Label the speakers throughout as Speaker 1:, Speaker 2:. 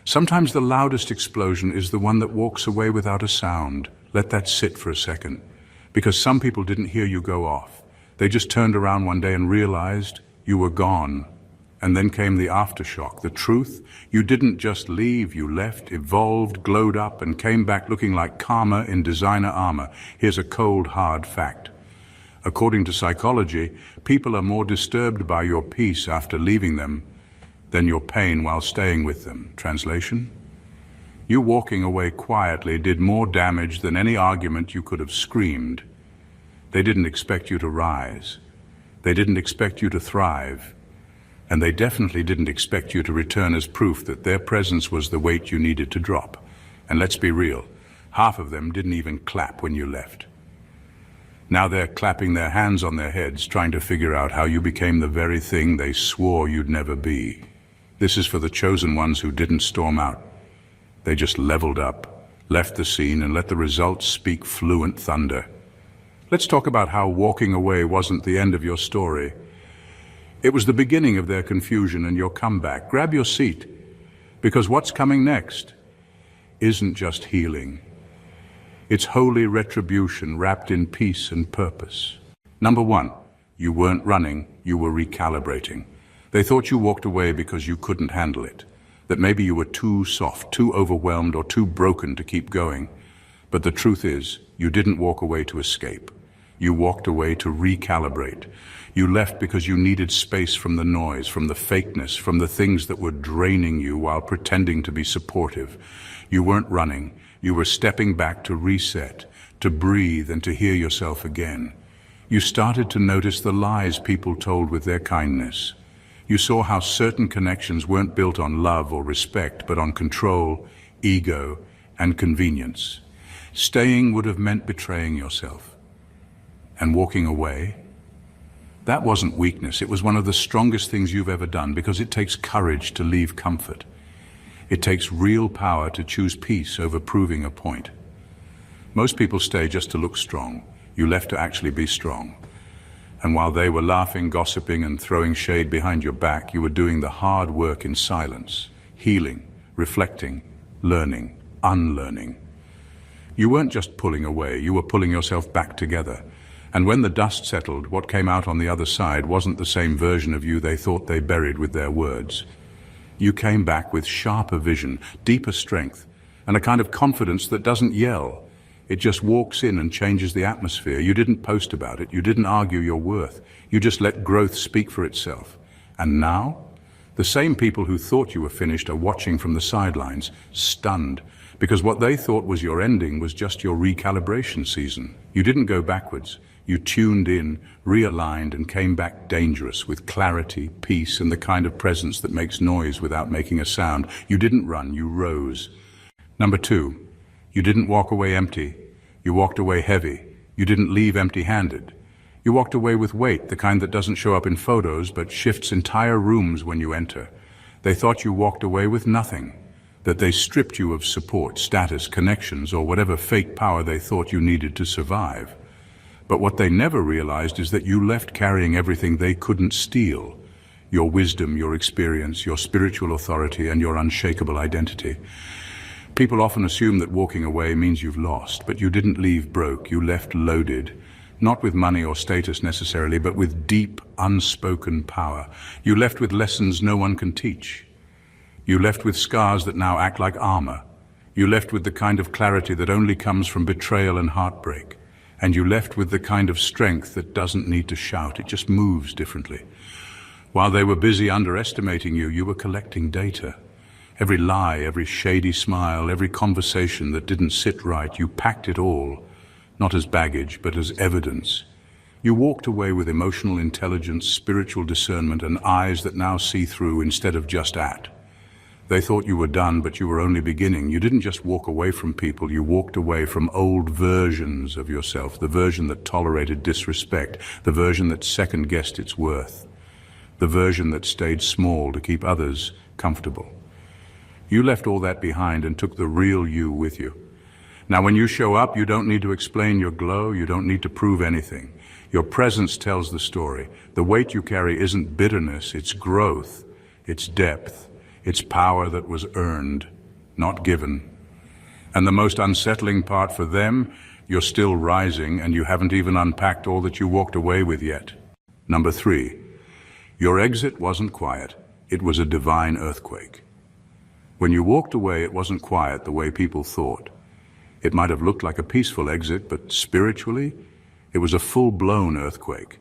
Speaker 1: Sometimes the loudest explosion is the one that walks away without a sound. Let that sit for a second. Because some people didn't hear you go off. They just turned around one day and realized you were gone. And then came the aftershock, the truth. You didn't just leave, you left, evolved, glowed up, and came back looking like karma in designer armor. Here's a cold, hard fact. According to psychology, people are more disturbed by your peace after leaving them than your pain while staying with them. Translation? You walking away quietly did more damage than any argument you could have screamed. They didn't expect you to rise. They didn't expect you to thrive. And they definitely didn't expect you to return as proof that their presence was the weight you needed to drop. And let's be real, half of them didn't even clap when you left. Now they're clapping their hands on their heads, trying to figure out how you became the very thing they swore you'd never be. This is for the chosen ones who didn't storm out. They just leveled up, left the scene, and let the results speak fluent thunder. Let's talk about how walking away wasn't the end of your story. It was the beginning of their confusion and your comeback. Grab your seat, because what's coming next isn't just healing. It's holy retribution wrapped in peace and purpose. Number one, you weren't running, you were recalibrating. They thought you walked away because you couldn't handle it, that maybe you were too soft, too overwhelmed, or too broken to keep going. But the truth is, you didn't walk away to escape. You walked away to recalibrate. You left because you needed space from the noise, from the fakeness, from the things that were draining you while pretending to be supportive. You weren't running. You were stepping back to reset, to breathe, and to hear yourself again. You started to notice the lies people told with their kindness. You saw how certain connections weren't built on love or respect, but on control, ego, and convenience. Staying would have meant betraying yourself. And walking away? That wasn't weakness. It was one of the strongest things you've ever done, because it takes courage to leave comfort. It takes real power to choose peace over proving a point. Most people stay just to look strong. You left to actually be strong. And while they were laughing, gossiping, and throwing shade behind your back, you were doing the hard work in silence, healing, reflecting, learning, unlearning. You weren't just pulling away, you were pulling yourself back together. And when the dust settled, what came out on the other side wasn't the same version of you they thought they buried with their words. You came back with sharper vision, deeper strength, and a kind of confidence that doesn't yell. It just walks in and changes the atmosphere. You didn't post about it. You didn't argue your worth. You just let growth speak for itself. And now, the same people who thought you were finished are watching from the sidelines, stunned, because what they thought was your ending was just your recalibration season. You didn't go backwards. You tuned in, realigned, and came back dangerous, with clarity, peace, and the kind of presence that makes noise without making a sound. You didn't run, you rose. Number two, you didn't walk away empty. You walked away heavy. You didn't leave empty-handed. You walked away with weight, the kind that doesn't show up in photos but shifts entire rooms when you enter. They thought you walked away with nothing, that they stripped you of support, status, connections, or whatever fake power they thought you needed to survive. But what they never realized is that you left carrying everything they couldn't steal: your wisdom, your experience, your spiritual authority, and your unshakable identity. People often assume that walking away means you've lost, but you didn't leave broke. You left loaded, not with money or status necessarily, but with deep, unspoken power. You left with lessons no one can teach. You left with scars that now act like armor. You left with the kind of clarity that only comes from betrayal and heartbreak. And you left with the kind of strength that doesn't need to shout, it just moves differently. While they were busy underestimating you, you were collecting data. Every lie, every shady smile, every conversation that didn't sit right, you packed it all, not as baggage, but as evidence. You walked away with emotional intelligence, spiritual discernment, and eyes that now see through instead of just at. They thought you were done, but you were only beginning. You didn't just walk away from people, you walked away from old versions of yourself, the version that tolerated disrespect, the version that second-guessed its worth, the version that stayed small to keep others comfortable. You left all that behind and took the real you with you. Now, when you show up, you don't need to explain your glow, you don't need to prove anything. Your presence tells the story. The weight you carry isn't bitterness, it's growth, it's depth. It's power that was earned. not given. And the most unsettling part for them, you're still rising and you haven't even unpacked all that you walked away with yet. Number 3, your exit wasn't quiet. It was a divine earthquake. When you walked away, it wasn't quiet the way people thought. It might have looked like a peaceful exit, but spiritually, it was a full-blown earthquake.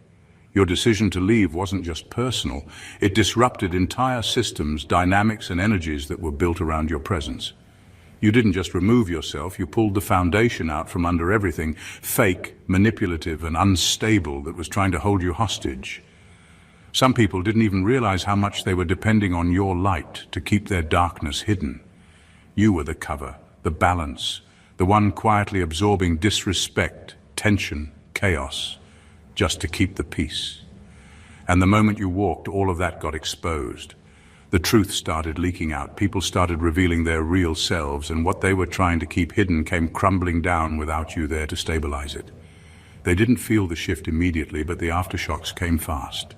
Speaker 1: Your decision to leave wasn't just personal. It disrupted entire systems, dynamics, and energies that were built around your presence. You didn't just remove yourself, you pulled the foundation out from under everything fake, manipulative, and unstable that was trying to hold you hostage. Some people didn't even realize how much they were depending on your light to keep their darkness hidden. You were the cover, the balance, the one quietly absorbing disrespect, tension, chaos, just to keep the peace. And the moment you walked, all of that got exposed. The truth started leaking out. People started revealing their real selves, and what they were trying to keep hidden came crumbling down without you there to stabilize it. They didn't feel the shift immediately, but the aftershocks came fast.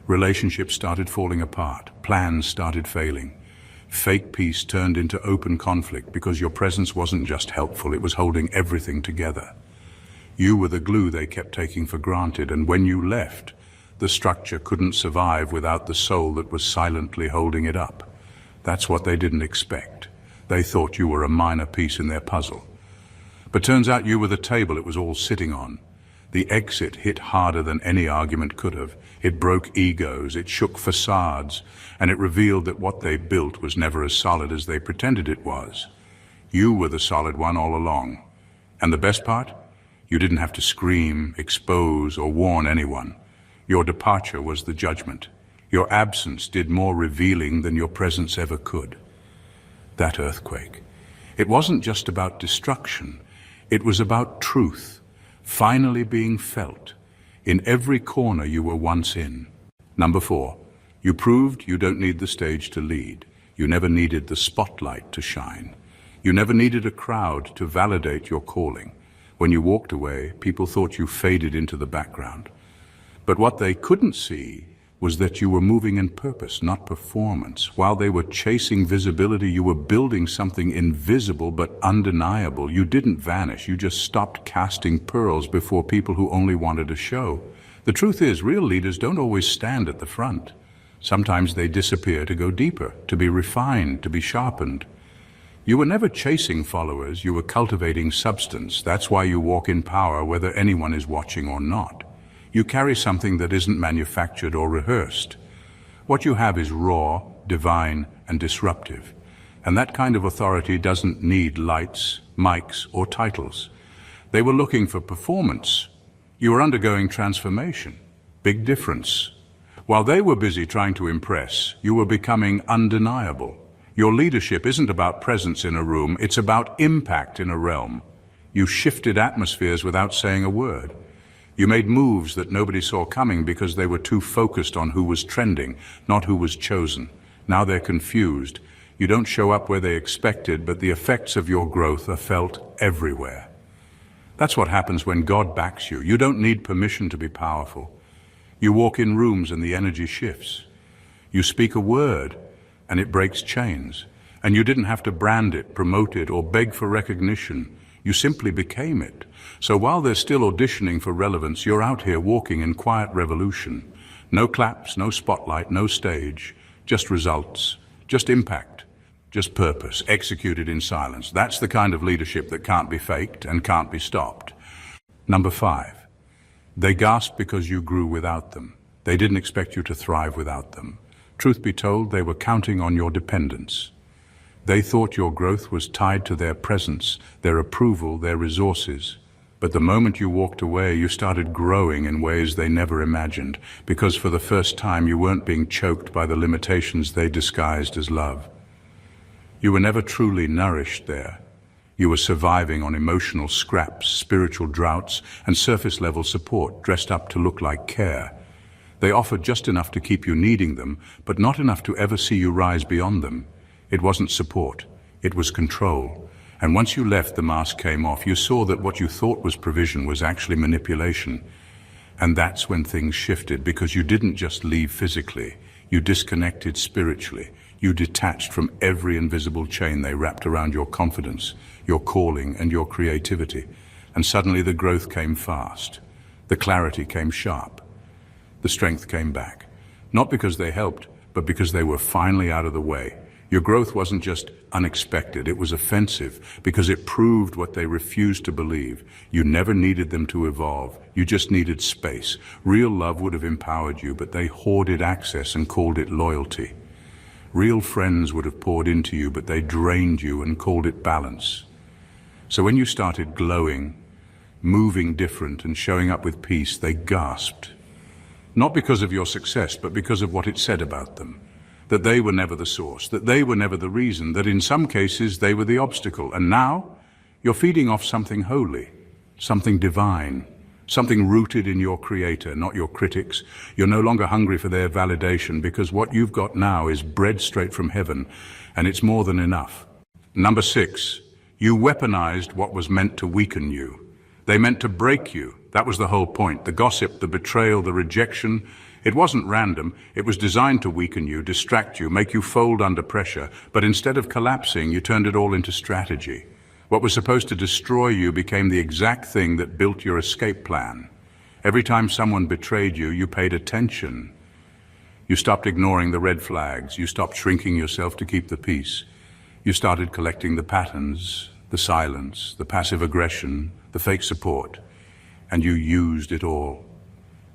Speaker 1: Relationships started falling apart. Plans started failing. Fake peace turned into open conflict because your presence wasn't just helpful, it was holding everything together. You were the glue they kept taking for granted, and when you left, the structure couldn't survive without the soul that was silently holding it up. That's what they didn't expect. They thought you were a minor piece in their puzzle. But turns out you were the table it was all sitting on. The exit hit harder than any argument could have. It broke egos, it shook facades, and it revealed that what they built was never as solid as they pretended it was. You were the solid one all along. And the best part? You didn't have to scream, expose, or warn anyone. Your departure was the judgment. Your absence did more revealing than your presence ever could. That earthquake. It wasn't just about destruction. It was about truth, finally being felt, in every corner you were once in. Number 4, you proved you don't need the stage to lead. You never needed the spotlight to shine. You never needed a crowd to validate your calling. When you walked away, people thought you faded into the background. But what they couldn't see was that you were moving in purpose, not performance. While they were chasing visibility, you were building something invisible but undeniable. You didn't vanish, you just stopped casting pearls before people who only wanted a show. The truth is, real leaders don't always stand at the front. Sometimes they disappear to go deeper, to be refined, to be sharpened. You were never chasing followers, you were cultivating substance. That's why you walk in power whether anyone is watching or not. You carry something that isn't manufactured or rehearsed. What you have is raw, divine, and disruptive. And that kind of authority doesn't need lights, mics, or titles. They were looking for performance. You were undergoing transformation. Big difference. While they were busy trying to impress, you were becoming undeniable. Your leadership isn't about presence in a room, it's about impact in a realm. You shifted atmospheres without saying a word. You made moves that nobody saw coming because they were too focused on who was trending, not who was chosen. Now they're confused. You don't show up where they expected, but the effects of your growth are felt everywhere. That's what happens when God backs you. You don't need permission to be powerful. You walk in rooms and the energy shifts. You speak a word and it breaks chains. And you didn't have to brand it, promote it, or beg for recognition. You simply became it. So while they're still auditioning for relevance, you're out here walking in quiet revolution. No claps, no spotlight, no stage, just results, just impact, just purpose, executed in silence. That's the kind of leadership that can't be faked and can't be stopped. Number 5, they gasped because you grew without them. They didn't expect you to thrive without them. Truth be told, they were counting on your dependence. They thought your growth was tied to their presence, their approval, their resources. But the moment you walked away, you started growing in ways they never imagined, because for the first time you weren't being choked by the limitations they disguised as love. You were never truly nourished there. You were surviving on emotional scraps, spiritual droughts, and surface-level support dressed up to look like care. They offered just enough to keep you needing them, but not enough to ever see you rise beyond them. It wasn't support, it was control. And once you left, the mask came off. You saw that what you thought was provision was actually manipulation. And that's when things shifted, because you didn't just leave physically, You disconnected spiritually. You detached from every invisible chain they wrapped around your confidence, your calling, and your creativity. And suddenly the growth came fast. The clarity came sharp. The strength came back. Not because they helped, but because they were finally out of the way. Your growth wasn't just unexpected, it was offensive, because it proved what they refused to believe. You never needed them to evolve, you just needed space. Real love would have empowered you, but they hoarded access and called it loyalty. Real friends would have poured into you, but they drained you and called it balance. So when you started glowing, moving different, and showing up with peace, they gasped. Not because of your success, but because of what it said about them. That they were never the source, that they were never the reason, that in some cases they were the obstacle. And now, you're feeding off something holy, something divine, something rooted in your creator, not your critics. You're no longer hungry for their validation, because what you've got now is bread straight from heaven, and it's more than enough. Number 6, you weaponized what was meant to weaken you. They meant to break you. That was the whole point. The gossip, the betrayal, the rejection. It wasn't random. It was designed to weaken you, distract you, make you fold under pressure. But instead of collapsing, you turned it all into strategy. What was supposed to destroy you became the exact thing that built your escape plan. Every time someone betrayed you, you paid attention. You stopped ignoring the red flags. You stopped shrinking yourself to keep the peace. You started collecting the patterns, the silence, the passive aggression, the fake support. And you used it all.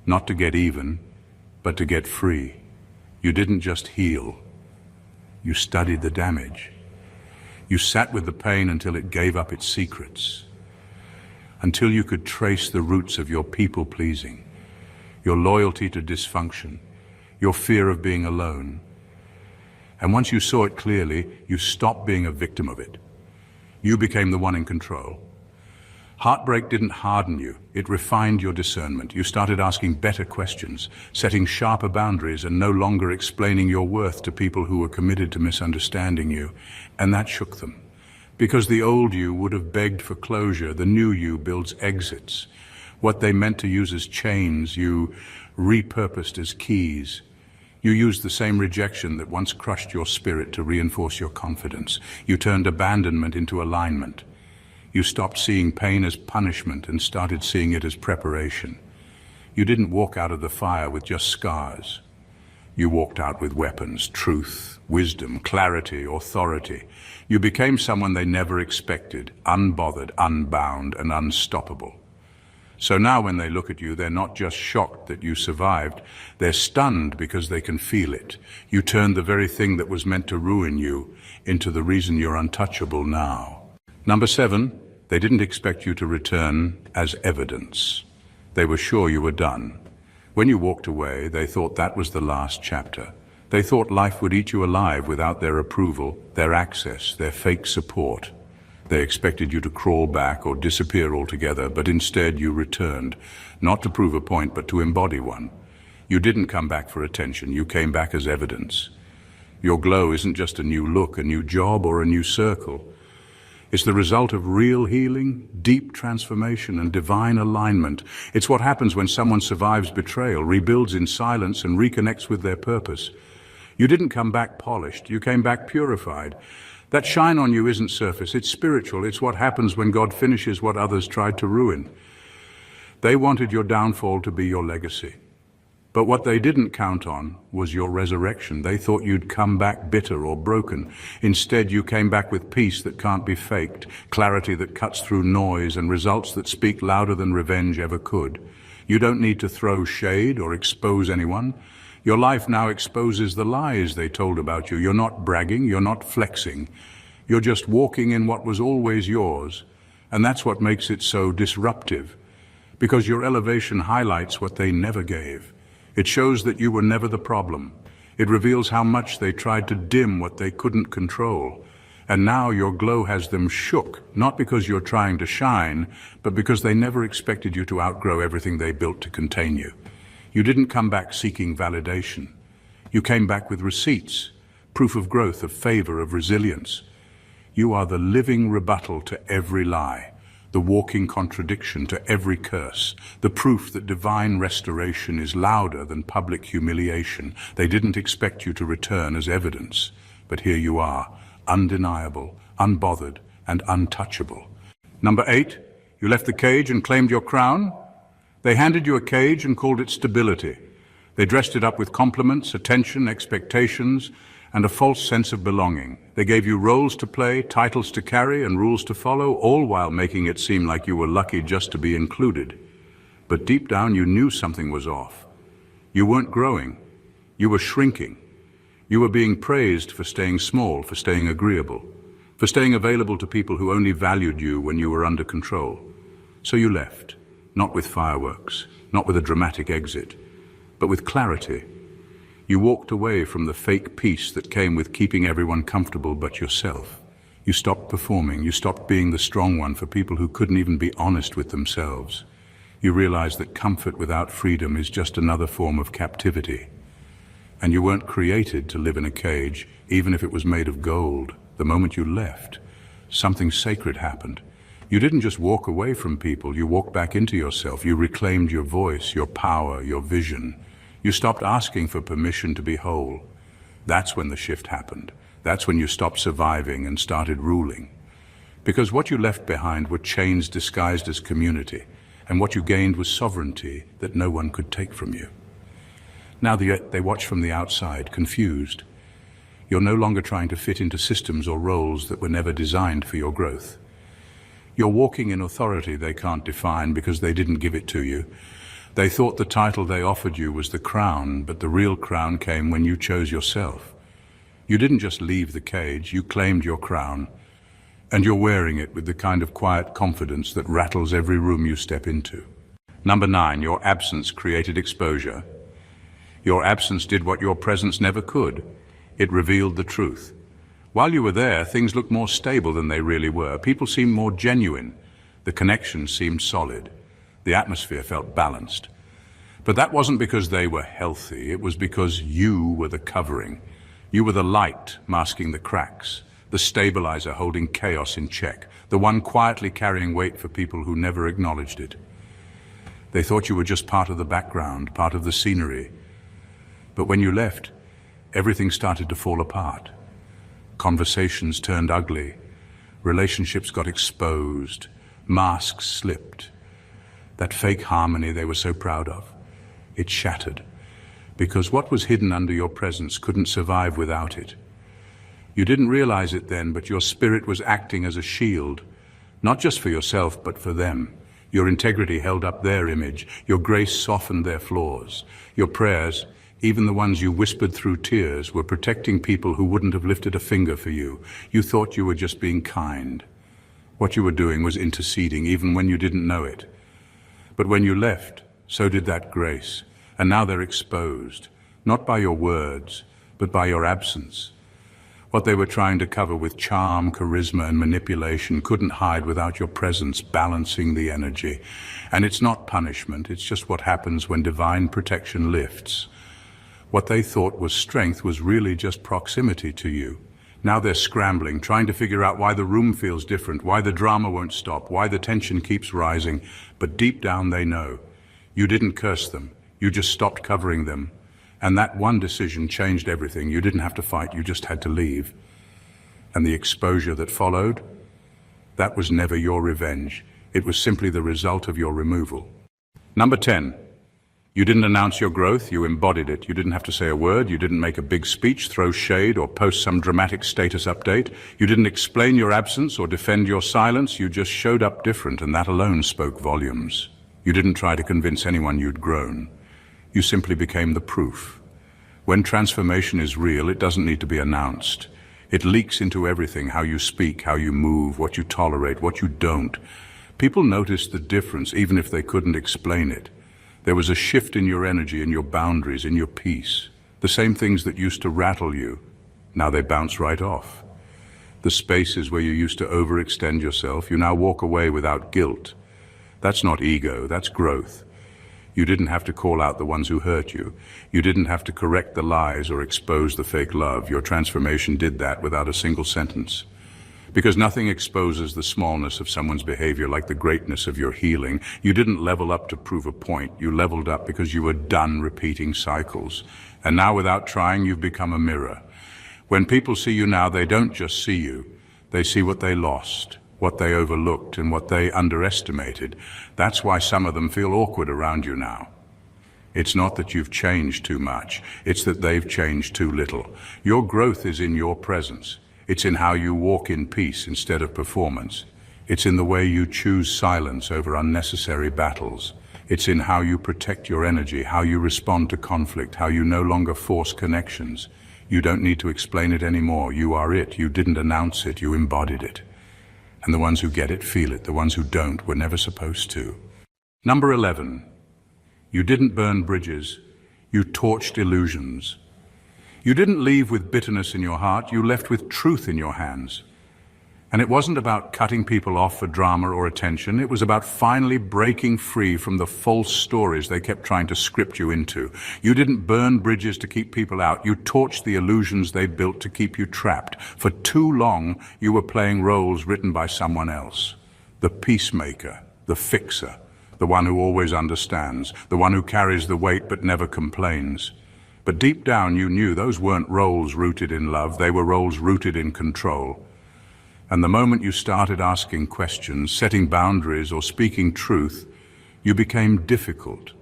Speaker 1: Not to get even, but to get free. You didn't just heal. You studied the damage. You sat with the pain until it gave up its secrets. Until you could trace the roots of your people-pleasing, your loyalty to dysfunction, your fear of being alone. And once you saw it clearly, you stopped being a victim of it. You became the one in control. Heartbreak didn't harden you, it refined your discernment. You started asking better questions, setting sharper boundaries, and no longer explaining your worth to people who were committed to misunderstanding you. And that shook them. Because the old you would have begged for closure, the new you builds exits. What they meant to use as chains, you repurposed as keys. You used the same rejection that once crushed your spirit to reinforce your confidence. You turned abandonment into alignment. You stopped seeing pain as punishment and started seeing it as preparation. You didn't walk out of the fire with just scars. You walked out with weapons, truth, wisdom, clarity, authority. You became someone they never expected, unbothered, unbound, and unstoppable. So now when they look at you, they're not just shocked that you survived, they're stunned because they can feel it. You turned the very thing that was meant to ruin you into the reason you're untouchable now. Number 7, they didn't expect you to return as evidence. They were sure you were done. When you walked away, they thought that was the last chapter. They thought life would eat you alive without their approval, their access, their fake support. They expected you to crawl back or disappear altogether, but instead you returned, not to prove a point, but to embody one. You didn't come back for attention, you came back as evidence. Your glow isn't just a new look, a new job, or a new circle. It's the result of real healing, deep transformation, and divine alignment. It's what happens when someone survives betrayal, rebuilds in silence, and reconnects with their purpose. You didn't come back polished, you came back purified. That shine on you isn't surface, it's spiritual. It's what happens when God finishes what others tried to ruin. They wanted your downfall to be your legacy. But what they didn't count on was your resurrection. They thought you'd come back bitter or broken. Instead, you came back with peace that can't be faked, clarity that cuts through noise, and results that speak louder than revenge ever could. You don't need to throw shade or expose anyone. Your life now exposes the lies they told about you. You're not bragging, you're not flexing. You're just walking in what was always yours. And that's what makes it so disruptive. Because your elevation highlights what they never gave. It shows that you were never the problem. It reveals how much they tried to dim what they couldn't control. And now your glow has them shook, not because you're trying to shine, but because they never expected you to outgrow everything they built to contain you. You didn't come back seeking validation. You came back with receipts, proof of growth, of favor, of resilience. You are the living rebuttal to every lie. the walking contradiction to every curse, the proof that divine restoration is louder than public humiliation. They didn't expect you to return as evidence, but here you are, undeniable, unbothered, and untouchable. Number 8, you left the cage and claimed your crown. They handed you a cage and called it stability. They dressed it up with compliments, attention, expectations, and a false sense of belonging. They gave you roles to play, titles to carry, and rules to follow, all while making it seem like you were lucky just to be included. But deep down, you knew something was off. You weren't growing. You were shrinking. You were being praised for staying small, for staying agreeable, for staying available to people who only valued you when you were under control. So you left, not with fireworks, not with a dramatic exit, but with clarity. You walked away from the fake peace that came with keeping everyone comfortable but yourself. You stopped performing. You stopped being the strong one for people who couldn't even be honest with themselves. You realized that comfort without freedom is just another form of captivity. And you weren't created to live in a cage, even if it was made of gold. The moment you left, something sacred happened. You didn't just walk away from people, you walked back into yourself. You reclaimed your voice, your power, your vision. You stopped asking for permission to be whole. That's when the shift happened. That's when you stopped surviving and started ruling. Because what you left behind were chains disguised as community, and what you gained was sovereignty that no one could take from you. Now they watch from the outside, confused. You're no longer trying to fit into systems or roles that were never designed for your growth. You're walking in authority they can't define because they didn't give it to you. They thought the title they offered you was the crown, but the real crown came when you chose yourself. You didn't just leave the cage, you claimed your crown, and you're wearing it with the kind of quiet confidence that rattles every room you step into. Number 9, your absence created exposure. Your absence did what your presence never could. It revealed the truth. While you were there, things looked more stable than they really were. People seemed more genuine. The connection seemed solid. The atmosphere felt balanced. But that wasn't because they were healthy. It was because you were the covering. You were the light masking the cracks, the stabilizer holding chaos in check, the one quietly carrying weight for people who never acknowledged it. They thought you were just part of the background, part of the scenery. But when you left, everything started to fall apart. Conversations turned ugly. Relationships got exposed. Masks slipped. That fake harmony they were so proud of, it shattered, because what was hidden under your presence couldn't survive without it. You didn't realize it then, but your spirit was acting as a shield, not just for yourself, but for them. Your integrity held up their image. Your grace softened their flaws. Your prayers, even the ones you whispered through tears, were protecting people who wouldn't have lifted a finger for you. You thought you were just being kind. What you were doing was interceding, even when you didn't know it. But when you left, so did that grace. And now they're exposed, not by your words, but by your absence. What they were trying to cover with charm, charisma, and manipulation couldn't hide without your presence balancing the energy. And it's not punishment, it's just what happens when divine protection lifts. What they thought was strength was really just proximity to you. Now they're scrambling, trying to figure out why the room feels different, why the drama won't stop, why the tension keeps rising. But deep down they know. You didn't curse them. You just stopped covering them. And that one decision changed everything. You didn't have to fight, you just had to leave. And the exposure that followed, that was never your revenge. It was simply the result of your removal. Number 10. You didn't announce your growth, you embodied it. You didn't have to say a word, you didn't make a big speech, throw shade, or post some dramatic status update. You didn't explain your absence or defend your silence, you just showed up different, and that alone spoke volumes. You didn't try to convince anyone you'd grown. You simply became the proof. When transformation is real, it doesn't need to be announced. It leaks into everything, how you speak, how you move, what you tolerate, what you don't. People noticed the difference, even if they couldn't explain it. There was a shift in your energy, in your boundaries, in your peace. The same things that used to rattle you, now they bounce right off. The spaces where you used to overextend yourself, you now walk away without guilt. That's not ego, that's growth. You didn't have to call out the ones who hurt you. You didn't have to correct the lies or expose the fake love. Your transformation did that without a single sentence. Because nothing exposes the smallness of someone's behavior like the greatness of your healing. You didn't level up to prove a point. You leveled up because you were done repeating cycles. And now, without trying, you've become a mirror. When people see you now, they don't just see you. They see what they lost, what they overlooked, and what they underestimated. That's why some of them feel awkward around you now. It's not that you've changed too much. It's that they've changed too little. Your growth is in your presence. It's in how you walk in peace instead of performance. It's in the way you choose silence over unnecessary battles. It's in how you protect your energy, how you respond to conflict, how you no longer force connections. You don't need to explain it anymore. You are it. You didn't announce it. You embodied it. And the ones who get it feel it. The ones who don't were never supposed to. Number 11. You didn't burn bridges. You torched illusions. You didn't leave with bitterness in your heart, you left with truth in your hands. And it wasn't about cutting people off for drama or attention, it was about finally breaking free from the false stories they kept trying to script you into. You didn't burn bridges to keep people out, you torched the illusions they built to keep you trapped. For too long, you were playing roles written by someone else. The peacemaker, the fixer, the one who always understands, the one who carries the weight but never complains. But deep down you knew those weren't roles rooted in love, they were roles rooted in control. And the moment you started asking questions, setting boundaries, or speaking truth, you became difficult.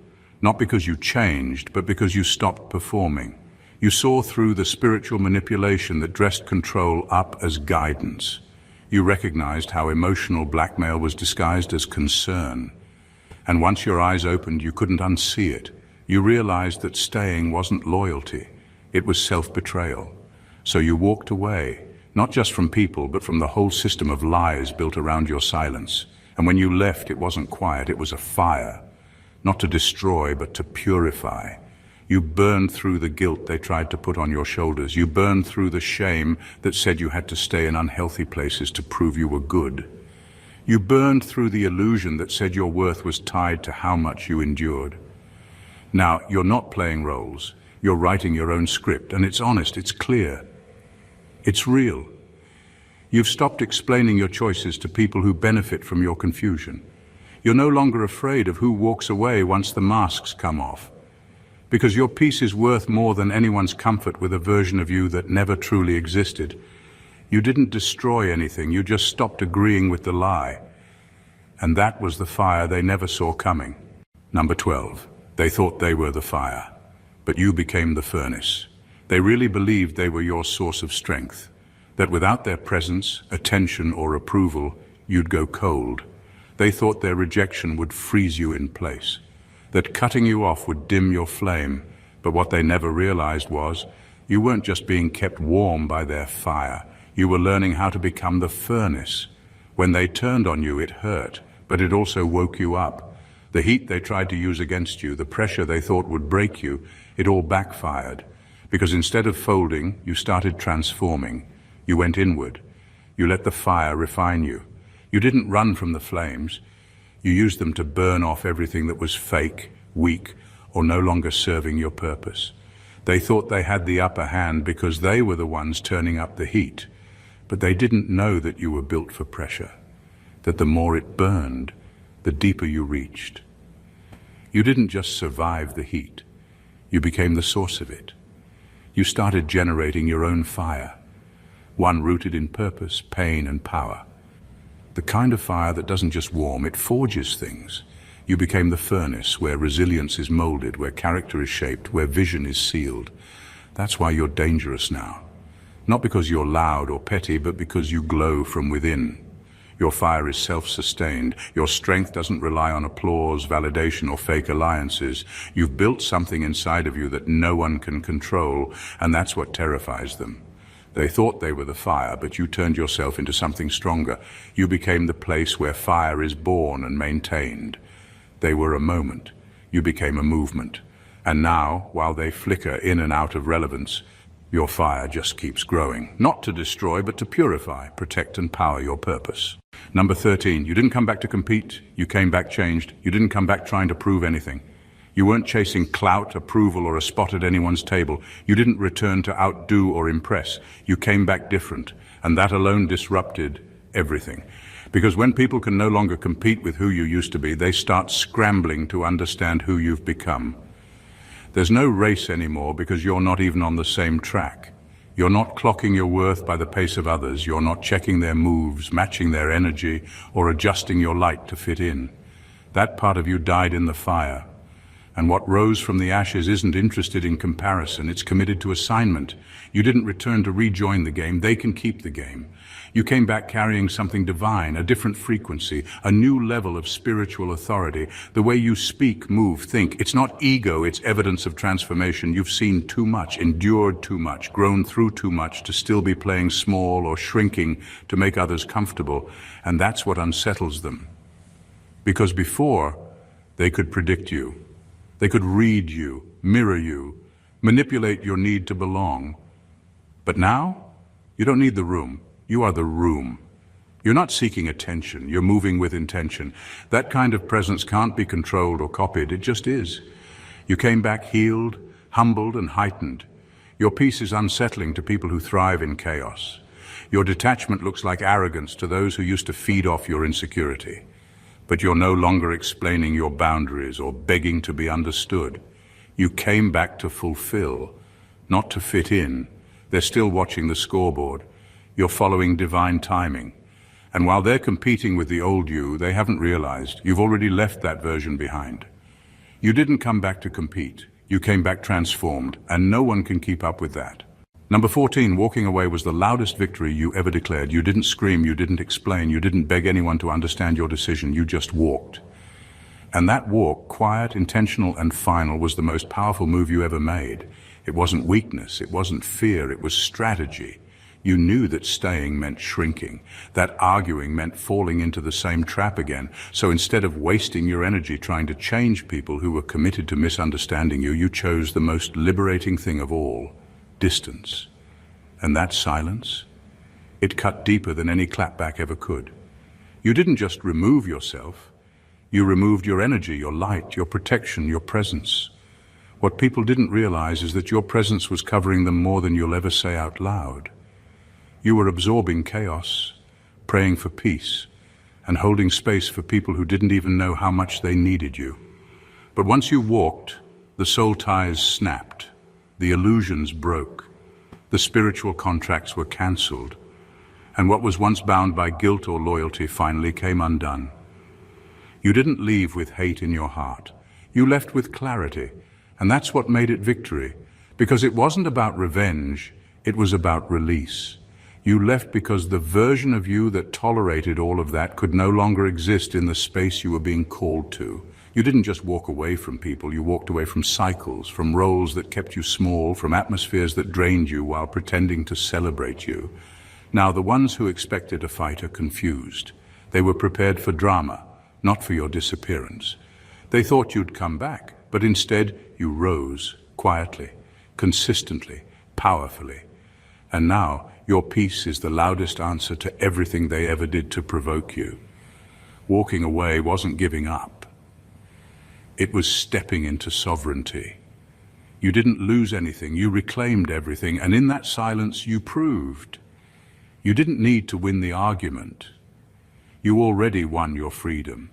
Speaker 1: Not because you changed, but because you stopped performing. You saw through the spiritual manipulation that dressed control up as guidance. You recognized how emotional blackmail was disguised as concern. And once your eyes opened, you couldn't unsee it. You realized that staying wasn't loyalty, it was self-betrayal. So you walked away, not just from people, but from the whole system of lies built around your silence. And when you left, it wasn't quiet, it was a fire. Not to destroy, but to purify. You burned through the guilt they tried to put on your shoulders. You burned through the shame that said you had to stay in unhealthy places to prove you were good. You burned through the illusion that said your worth was tied to how much you endured. Now, you're not playing roles. You're writing your own script, and it's honest, it's clear. It's real. You've stopped explaining your choices to people who benefit from your confusion. You're no longer afraid of who walks away once the masks come off. Because your peace is worth more than anyone's comfort with a version of you that never truly existed. You didn't destroy anything, you just stopped agreeing with the lie. And that was the fire they never saw coming. Number 12. They thought they were the fire, but you became the furnace. They really believed they were your source of strength, that without their presence, attention, or approval, you'd go cold. They thought their rejection would freeze you in place, that cutting you off would dim your flame, but what they never realized was, you weren't just being kept warm by their fire, you were learning how to become the furnace. When they turned on you, it hurt, but it also woke you up. The heat they tried to use against you, the pressure they thought would break you, it all backfired. Because instead of folding, you started transforming. You went inward. You let the fire refine you. You didn't run from the flames. You used them to burn off everything that was fake, weak, or no longer serving your purpose. They thought they had the upper hand because they were the ones turning up the heat. But they didn't know that you were built for pressure, that the more it burned, the deeper you reached. You didn't just survive the heat, you became the source of it. You started generating your own fire, one rooted in purpose, pain, and power. The kind of fire that doesn't just warm, it forges things. You became the furnace where resilience is molded, where character is shaped, where vision is sealed. That's why you're dangerous now. Not because you're loud or petty, but because you glow from within. Your fire is self-sustained. Your strength doesn't rely on applause, validation, or fake alliances. You've built something inside of you that no one can control, and that's what terrifies them. They thought they were the fire, but you turned yourself into something stronger. You became the place where fire is born and maintained. They were a moment. You became a movement. And now, while they flicker in and out of relevance, your fire just keeps growing. Not to destroy, but to purify, protect, and power your purpose. Number 13, you didn't come back to compete. You came back changed. You didn't come back trying to prove anything. You weren't chasing clout, approval, or a spot at anyone's table. You didn't return to outdo or impress. You came back different, and that alone disrupted everything. Because when people can no longer compete with who you used to be, they start scrambling to understand who you've become. There's no race anymore because you're not even on the same track. You're not clocking your worth by the pace of others. You're not checking their moves, matching their energy, or adjusting your light to fit in. That part of you died in the fire. And what rose from the ashes isn't interested in comparison. It's committed to assignment. You didn't return to rejoin the game. They can keep the game. You came back carrying something divine, a different frequency, a new level of spiritual authority. The way you speak, move, think. It's not ego, it's evidence of transformation. You've seen too much, endured too much, grown through too much to still be playing small or shrinking to make others comfortable. And that's what unsettles them. Because before, they could predict you. They could read you, mirror you, manipulate your need to belong. But now, you don't need the room. You are the room. You're not seeking attention. You're moving with intention. That kind of presence can't be controlled or copied. It just is. You came back healed, humbled, and heightened. Your peace is unsettling to people who thrive in chaos. Your detachment looks like arrogance to those who used to feed off your insecurity. But you're no longer explaining your boundaries or begging to be understood. You came back to fulfill, not to fit in. They're still watching the scoreboard. You're following divine timing. And while they're competing with the old you, they haven't realized you've already left that version behind. You didn't come back to compete. You came back transformed, and no one can keep up with that. Number 14, walking away was the loudest victory you ever declared. You didn't scream, you didn't explain, you didn't beg anyone to understand your decision, you just walked. And that walk, quiet, intentional, and final, was the most powerful move you ever made. It wasn't weakness, it wasn't fear, it was strategy. You knew that staying meant shrinking, that arguing meant falling into the same trap again. So instead of wasting your energy trying to change people who were committed to misunderstanding you, you chose the most liberating thing of all. Distance. And that silence, it cut deeper than any clapback ever could. You didn't just remove yourself, you removed your energy, your light, your protection, your presence. What people didn't realize is that your presence was covering them more than you'll ever say out loud. You were absorbing chaos, praying for peace, and holding space for people who didn't even know how much they needed you. But once you walked, the soul ties snapped. The illusions broke, the spiritual contracts were cancelled, and what was once bound by guilt or loyalty finally came undone. You didn't leave with hate in your heart. You left with clarity, and that's what made it victory, because it wasn't about revenge, it was about release. You left because the version of you that tolerated all of that could no longer exist in the space you were being called to. You didn't just walk away from people, you walked away from cycles, from roles that kept you small, from atmospheres that drained you while pretending to celebrate you. Now, the ones who expected a fight are confused. They were prepared for drama, not for your disappearance. They thought you'd come back, but instead you rose, quietly, consistently, powerfully. And now, your peace is the loudest answer to everything they ever did to provoke you. Walking away wasn't giving up. It was stepping into sovereignty. You didn't lose anything, you reclaimed everything, and in that silence you proved. You didn't need to win the argument. You already won your freedom.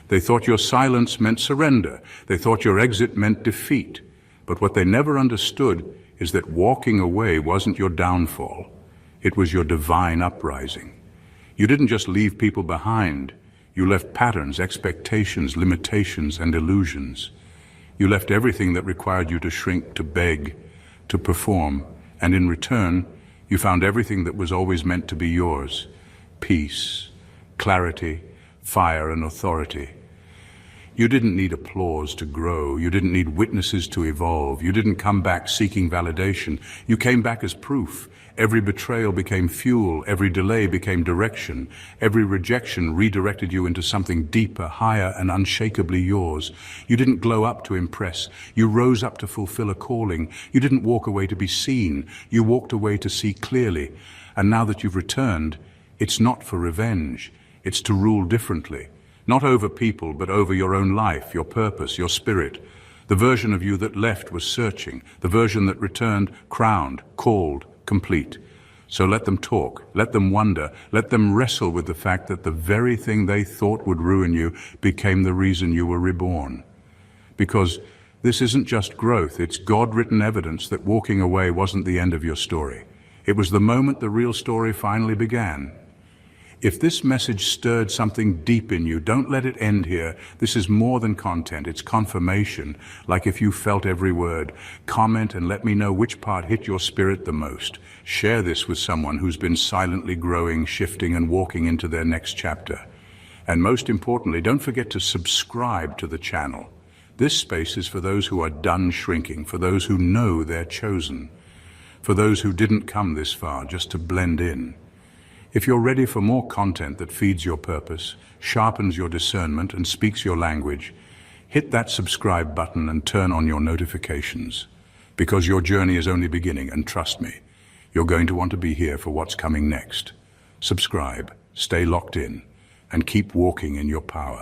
Speaker 1: They thought your silence meant surrender. They thought your exit meant defeat. But what they never understood is that walking away wasn't your downfall. It was your divine uprising. You didn't just leave people behind. You left patterns, expectations, limitations, and illusions. You left everything that required you to shrink, to beg, to perform, and in return, you found everything that was always meant to be yours: peace, clarity, fire, and authority. You didn't need applause to grow. You didn't need witnesses to evolve. You didn't come back seeking validation. You came back as proof. Every betrayal became fuel. Every delay became direction. Every rejection redirected you into something deeper, higher, and unshakably yours. You didn't glow up to impress. You rose up to fulfill a calling. You didn't walk away to be seen. You walked away to see clearly. And now that you've returned, it's not for revenge. It's to rule differently. Not over people, but over your own life, your purpose, your spirit. The version of you that left was searching. The version that returned, crowned, called, complete. So let them talk, let them wonder, let them wrestle with the fact that the very thing they thought would ruin you became the reason you were reborn. Because this isn't just growth, it's God-written evidence that walking away wasn't the end of your story. It was the moment the real story finally began. If this message stirred something deep in you, don't let it end here. This is more than content, it's confirmation, like if you felt every word. Comment and let me know which part hit your spirit the most. Share this with someone who's been silently growing, shifting, and walking into their next chapter. And most importantly, don't forget to subscribe to the channel. This space is for those who are done shrinking, for those who know they're chosen, for those who didn't come this far just to blend in. If you're ready for more content that feeds your purpose, sharpens your discernment, and speaks your language, hit that subscribe button and turn on your notifications. Because your journey is only beginning, and trust me, you're going to want to be here for what's coming next. Subscribe, stay locked in, and keep walking in your power.